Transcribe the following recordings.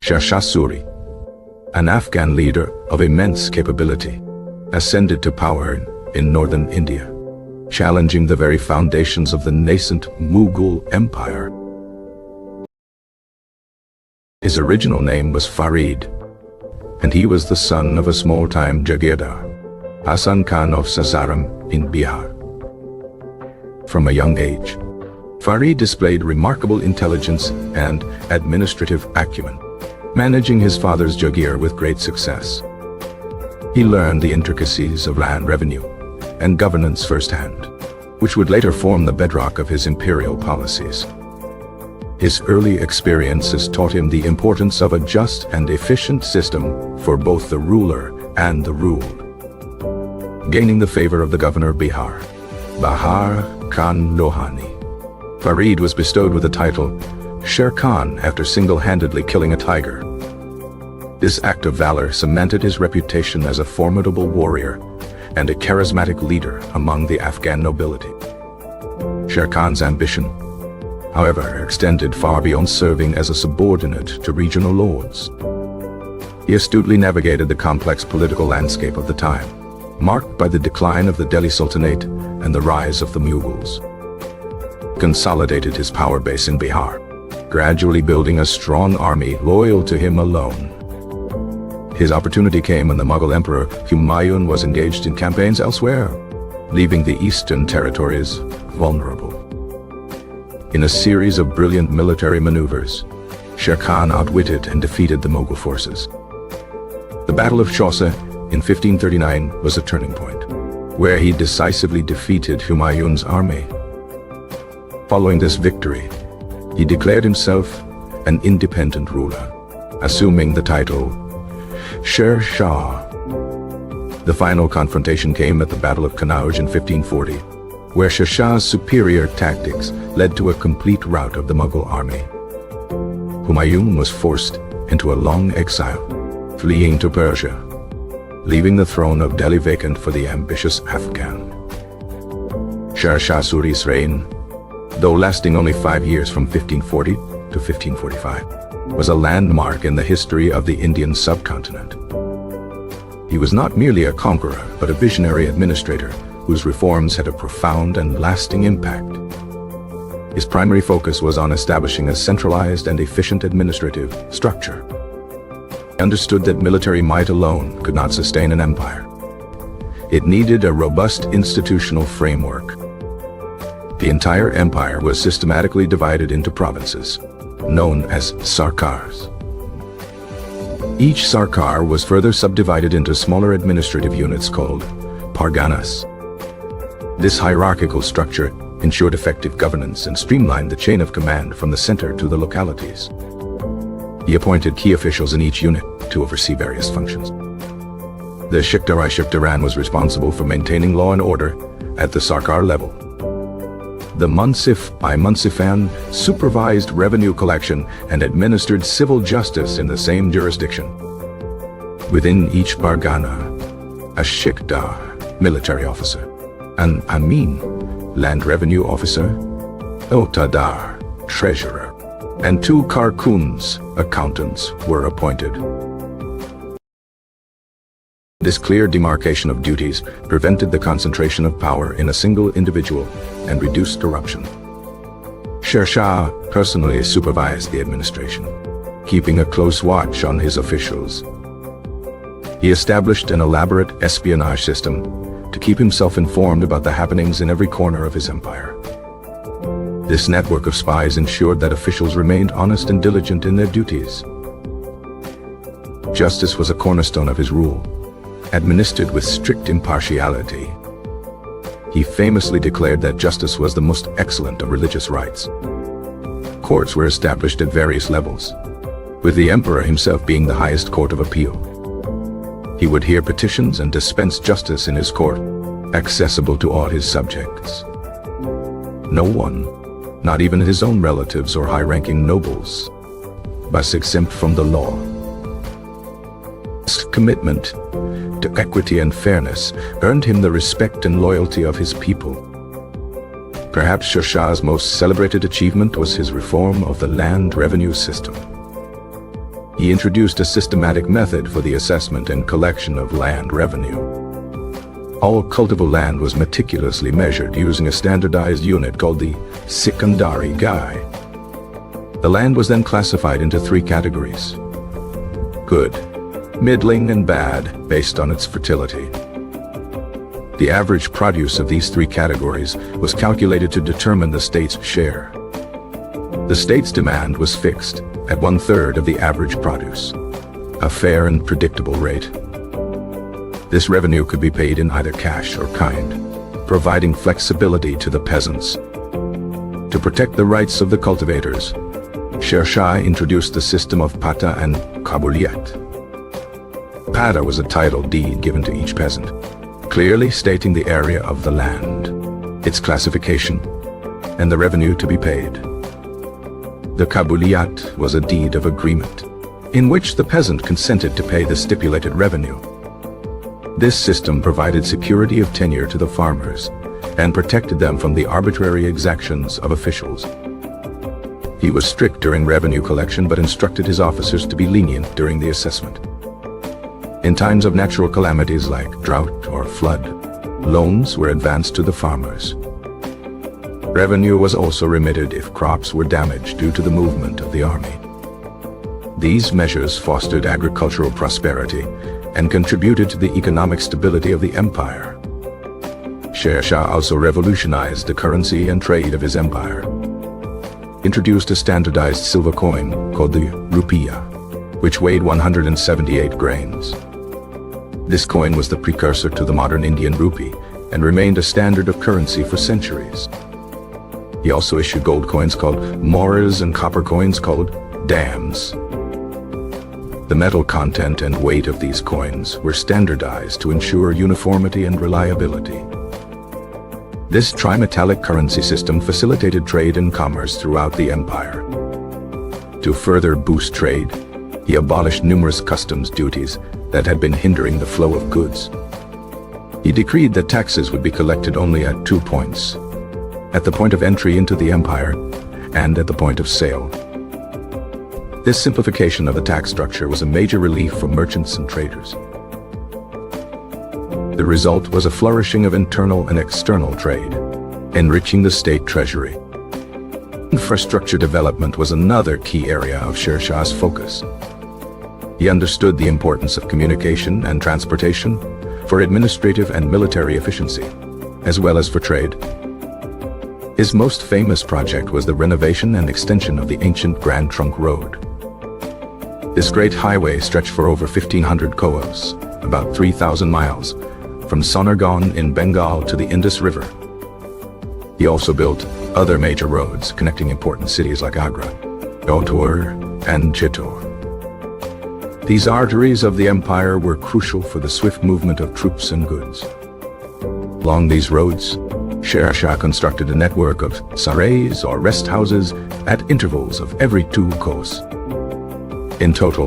Sher Shah Suri, an Afghan leader of immense capability, ascended to power in northern India, challenging the very foundations of the nascent Mughal Empire. His original name was Farid, and he was the son of a small-time Jagirdar, Hasan Khan of Sasaram in Bihar. From a young age, Farid displayed remarkable intelligence and administrative acumen, managing his father's Jagir with great success. He learned the intricacies of land revenue and governance firsthand, which would later form the bedrock of his imperial policies. His early experiences taught him the importance of a just and efficient system for both the ruler and the ruled. Gaining the favor of the governor of Bihar, Bahar Khan Lohani, Farid was bestowed with the title Sher Khan after single-handedly killing a tiger. This act of valor cemented his reputation as a formidable warrior and a charismatic leader among the Afghan nobility. Sher Khan's ambition, however, extended far beyond serving as a subordinate to regional lords. He astutely navigated the complex political landscape of the time, marked by the decline of the Delhi Sultanate and the rise of the Mughals. Consolidated his power base in Bihar, gradually building a strong army loyal to him alone. His opportunity came when the Mughal Emperor Humayun was engaged in campaigns elsewhere, leaving the eastern territories vulnerable. In a series of brilliant military maneuvers, Sher Khan outwitted and defeated the Mughal forces. The Battle of Chausa in 1539 was a turning point, where he decisively defeated Humayun's army. Following this victory, he declared himself an independent ruler, assuming the title Sher Shah. The final confrontation came at the Battle of Kanauj in 1540, where Sher Shah's superior tactics led to a complete rout of the Mughal army. Humayun was forced into a long exile, fleeing to Persia, leaving the throne of Delhi vacant for the ambitious Afghan. Sher Shah Suri's reign, though lasting only 5 years from 1540 to 1545, was a landmark in the history of the Indian subcontinent. He was not merely a conqueror, but a visionary administrator whose reforms had a profound and lasting impact. His primary focus was on establishing a centralized and efficient administrative structure. He understood that military might alone could not sustain an empire. It needed a robust institutional framework. The entire empire was systematically divided into provinces, known as sarkars. Each sarkar was further subdivided into smaller administrative units called parganas. This hierarchical structure ensured effective governance and streamlined the chain of command from the center to the localities. He appointed key officials in each unit to oversee various functions. The Shikdaran was responsible for maintaining law and order at the sarkar level. The Munsifan supervised revenue collection and administered civil justice in the same jurisdiction. Within each pargana, a Shikdar, military officer, an Amin, land revenue officer, Otadar, treasurer, and 2 Karkuns, accountants, were appointed. This clear demarcation of duties prevented the concentration of power in a single individual and reduced corruption. Sher Shah personally supervised the administration, keeping a close watch on his officials. He established an elaborate espionage system to keep himself informed about the happenings in every corner of his empire. This network of spies ensured that officials remained honest and diligent in their duties. Justice was a cornerstone of his rule, administered with strict impartiality. He famously declared that justice was the most excellent of religious rights. Courts were established at various levels, with the emperor himself being the highest court of appeal. He would hear petitions and dispense justice in his court, accessible to all his subjects. No one, not even his own relatives or high-ranking nobles, was exempt from the law. His commitment to equity and fairness earned him the respect and loyalty of his people. Perhaps Sher Shah's most celebrated achievement was his reform of the land revenue system. He introduced a systematic method for the assessment and collection of land revenue. All cultivable land was meticulously measured using a standardized unit called the secondary guy. The land was then classified into 3 categories: good, middling, and bad, based on its fertility. The average produce of these 3 categories was calculated to determine the state's share. The state's demand was fixed at 1/3 of the average produce, a fair and predictable rate. This revenue could be paid in either cash or kind, providing flexibility to the peasants. To protect the rights of the cultivators, Sher Shah introduced the system of pata and kabuliyat. Pata was a title deed given to each peasant, clearly stating the area of the land, its classification, and the revenue to be paid. The kabuliyat was a deed of agreement, in which the peasant consented to pay the stipulated revenue. This system provided security of tenure to the farmers and protected them from the arbitrary exactions of officials. He was strict during revenue collection but instructed his officers to be lenient during the assessment. In times of natural calamities like drought or flood, loans were advanced to the farmers. Revenue was also remitted if crops were damaged due to the movement of the army. These measures fostered agricultural prosperity and contributed to the economic stability of the empire. Sher Shah also revolutionized the currency and trade of his empire. Introduced a standardized silver coin called the rupiah, which weighed 178 grains. This coin was the precursor to the modern Indian rupee and remained a standard of currency for centuries. He also issued gold coins called mohurs and copper coins called dams. The metal content and weight of these coins were standardized to ensure uniformity and reliability. This trimetallic currency system facilitated trade and commerce throughout the empire. To further boost trade, he abolished numerous customs duties that had been hindering the flow of goods. He decreed that taxes would be collected only at 2 points: at the point of entry into the empire and at the point of sale. This simplification of the tax structure was a major relief for merchants and traders. The result was a flourishing of internal and external trade, enriching the state treasury. Infrastructure development was another key area of Sher Shah's focus. He understood the importance of communication and transportation for administrative and military efficiency, as well as for trade. His most famous project was the renovation and extension of the ancient Grand Trunk Road. This great highway stretched for over 1,500 koas, about 3,000 miles, from Sonargaon in Bengal to the Indus River. He also built other major roads connecting important cities like Agra, Jodhpur, and Chittor. These arteries of the empire were crucial for the swift movement of troops and goods. Along these roads, Sher Shah constructed a network of sarais or rest houses at intervals of every 2 kos. In total,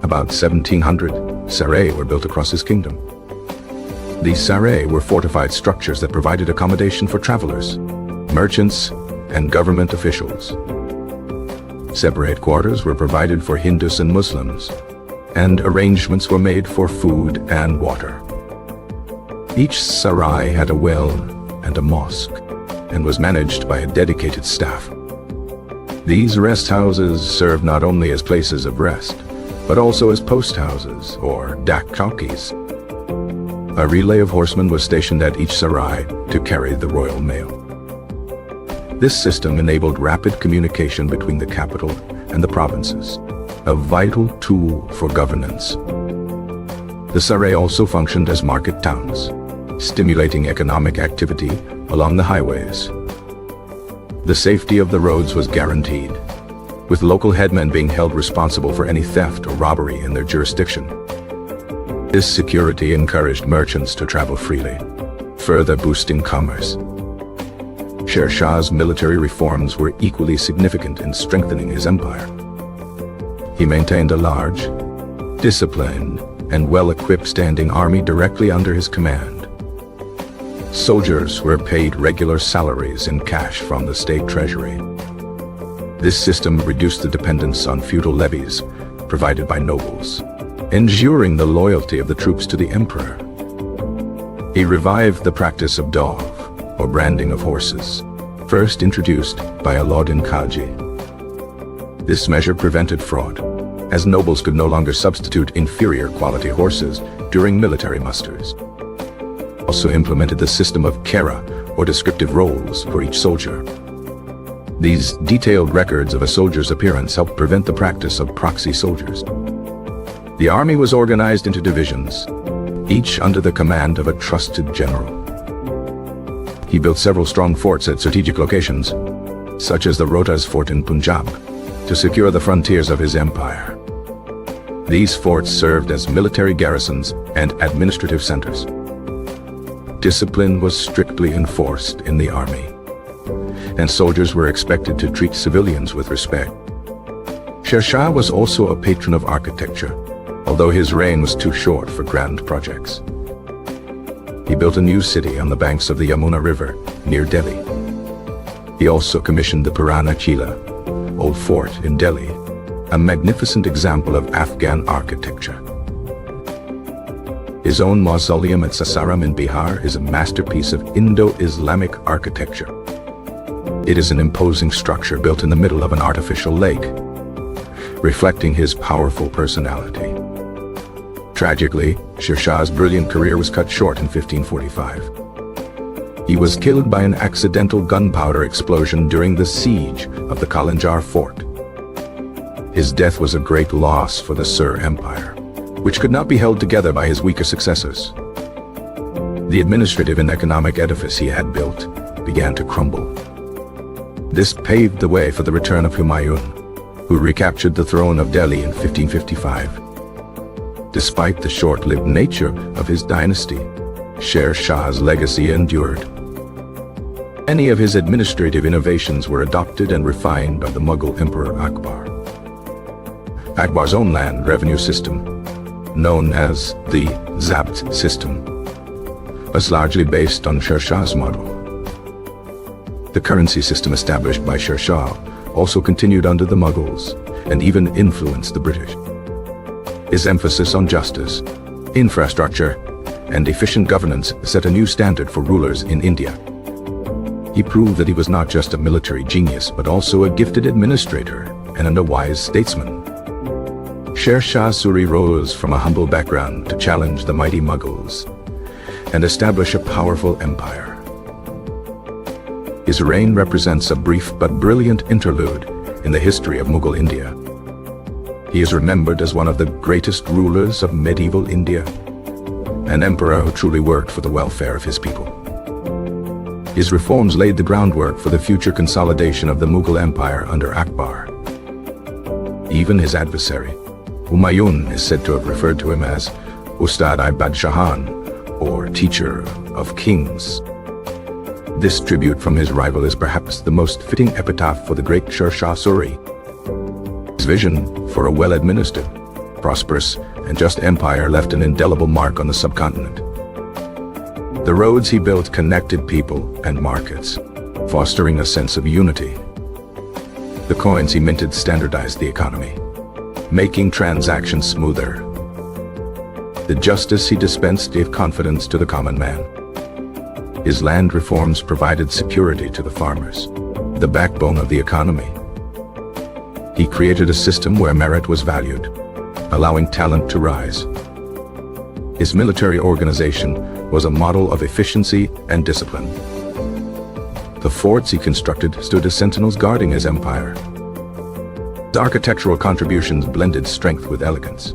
about 1,700 sarais were built across his kingdom. These sarais were fortified structures that provided accommodation for travelers, merchants, and government officials. Separate quarters were provided for Hindus and Muslims, and arrangements were made for food and water. Each sarai had a well and a mosque, and was managed by a dedicated staff. These rest houses served not only as places of rest, but also as post houses or dak chowkis. A relay of horsemen was stationed at each sarai to carry the royal mail. This system enabled rapid communication between the capital and the provinces, a vital tool for governance. The sarai also functioned as market towns, stimulating economic activity along the highways. The safety of the roads was guaranteed, with local headmen being held responsible for any theft or robbery in their jurisdiction. This security encouraged merchants to travel freely, further boosting commerce. Sher Shah's military reforms were equally significant in strengthening his empire. He maintained a large, disciplined, and well-equipped standing army directly under his command. Soldiers were paid regular salaries in cash from the state treasury. This system reduced the dependence on feudal levies provided by nobles, ensuring the loyalty of the troops to the emperor. He revived the practice of dove, or branding of horses, first introduced by Alauddin Khaji. This measure prevented fraud, as nobles could no longer substitute inferior quality horses during military musters. Also implemented the system of kera, or descriptive roles, for each soldier. These detailed records of a soldier's appearance helped prevent the practice of proxy soldiers. The army was organized into divisions, each under the command of a trusted general. He built several strong forts at strategic locations, such as the Rohtas fort in Punjab, to secure the frontiers of his empire. These forts served as military garrisons and administrative centers. Discipline was strictly enforced in the army, and soldiers were expected to treat civilians with respect. Sher Shah was also a patron of architecture, although his reign was too short for grand projects. He built a new city on the banks of the Yamuna River, near Delhi. He also commissioned the Purana Chila, Old Fort in Delhi, a magnificent example of Afghan architecture. His own mausoleum at Sasaram in Bihar is a masterpiece of Indo-Islamic architecture. It is an imposing structure built in the middle of an artificial lake, reflecting his powerful personality. Tragically, Sher Shah's brilliant career was cut short in 1545. He was killed by an accidental gunpowder explosion during the siege of the Kalinjar fort. His death was a great loss for the Sur Empire, which could not be held together by his weaker successors. The administrative and economic edifice he had built began to crumble. This paved the way for the return of Humayun, who recaptured the throne of Delhi in 1555. Despite the short-lived nature of his dynasty, Sher Shah's legacy endured. Many of his administrative innovations were adopted and refined by the Mughal Emperor Akbar. Akbar's own land revenue system, known as the Zabt system, was largely based on Sher Shah's model. The currency system established by Sher Shah also continued under the Mughals and even influenced the British. His emphasis on justice, infrastructure, and efficient governance set a new standard for rulers in India. He proved that he was not just a military genius, but also a gifted administrator and a wise statesman. Sher Shah Suri rose from a humble background to challenge the mighty Mughals and establish a powerful empire. His reign represents a brief but brilliant interlude in the history of Mughal India. He is remembered as one of the greatest rulers of medieval India, an emperor who truly worked for the welfare of his people. His reforms laid the groundwork for the future consolidation of the Mughal Empire under Akbar. Even his adversary, Humayun, is said to have referred to him as Ustad-i-Badshahan, or teacher of kings. This tribute from his rival is perhaps the most fitting epitaph for the great Sher Shah Suri. His vision for a well-administered, prosperous, and just empire left an indelible mark on the subcontinent. The roads he built connected people and markets, fostering a sense of unity. The coins he minted standardized the economy, making transactions smoother. The justice he dispensed gave confidence to the common man. His land reforms provided security to the farmers, the backbone of the economy. He created a system where merit was valued, allowing talent to rise. His military organization was a model of efficiency and discipline. The forts he constructed stood as sentinels guarding his empire. His architectural contributions blended strength with elegance.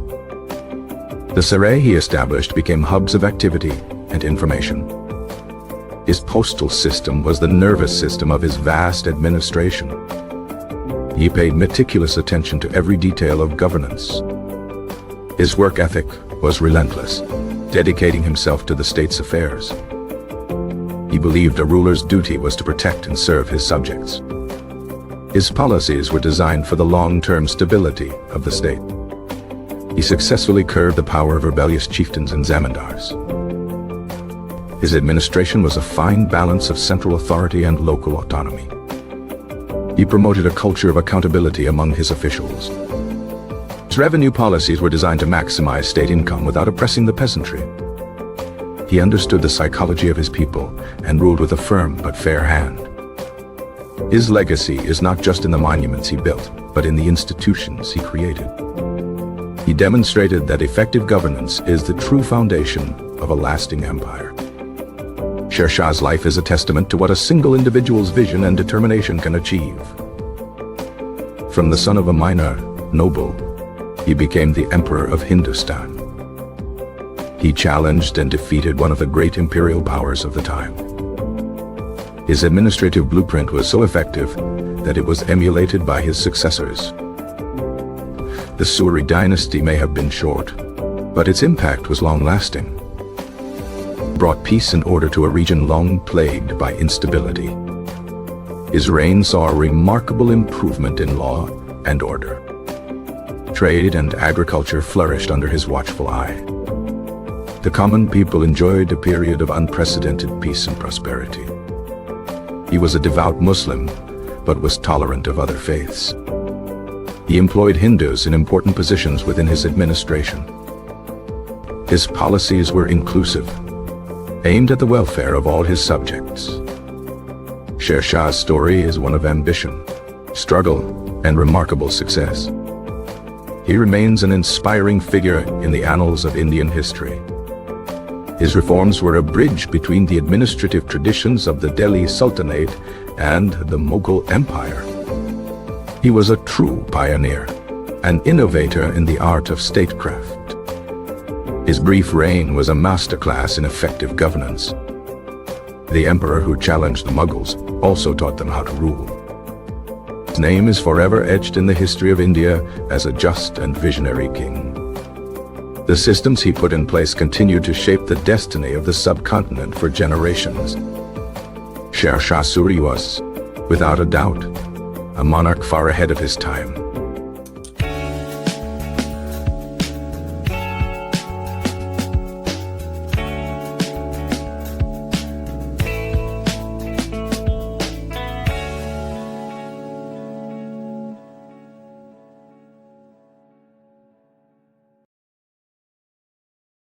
The sarai he established became hubs of activity and information. His postal system was the nervous system of his vast administration. He paid meticulous attention to every detail of governance. His work ethic was relentless, dedicating himself to the state's affairs. He believed a ruler's duty was to protect and serve his subjects. His policies were designed for the long-term stability of the state. He successfully curbed the power of rebellious chieftains and zamindars. His administration was a fine balance of central authority and local autonomy. He promoted a culture of accountability among his officials. His revenue policies were designed to maximize state income without oppressing the peasantry. He understood the psychology of his people and ruled with a firm but fair hand. His legacy is not just in the monuments he built, but in the institutions he created. He demonstrated that effective governance is the true foundation of a lasting empire. Sher Shah's life is a testament to what a single individual's vision and determination can achieve. From the son of a minor noble, he became the emperor of Hindustan. He challenged and defeated one of the great imperial powers of the time. His administrative blueprint was so effective that it was emulated by his successors. The Suri dynasty may have been short, but its impact was long-lasting. It brought peace and order to a region long plagued by instability. His reign saw a remarkable improvement in law and order. Trade and agriculture flourished under his watchful eye. The common people enjoyed a period of unprecedented peace and prosperity. He was a devout Muslim, but was tolerant of other faiths. He employed Hindus in important positions within his administration. His policies were inclusive, aimed at the welfare of all his subjects. Sher Shah's story is one of ambition, struggle, and remarkable success. He remains an inspiring figure in the annals of Indian history. His reforms were a bridge between the administrative traditions of the Delhi Sultanate and the Mughal Empire. He was a true pioneer, an innovator in the art of statecraft. His brief reign was a masterclass in effective governance. The emperor who challenged the Mughals also taught them how to rule. His name is forever etched in the history of India as a just and visionary king. The systems he put in place continued to shape the destiny of the subcontinent for generations. Sher Shah Suri was, without a doubt, a monarch far ahead of his time.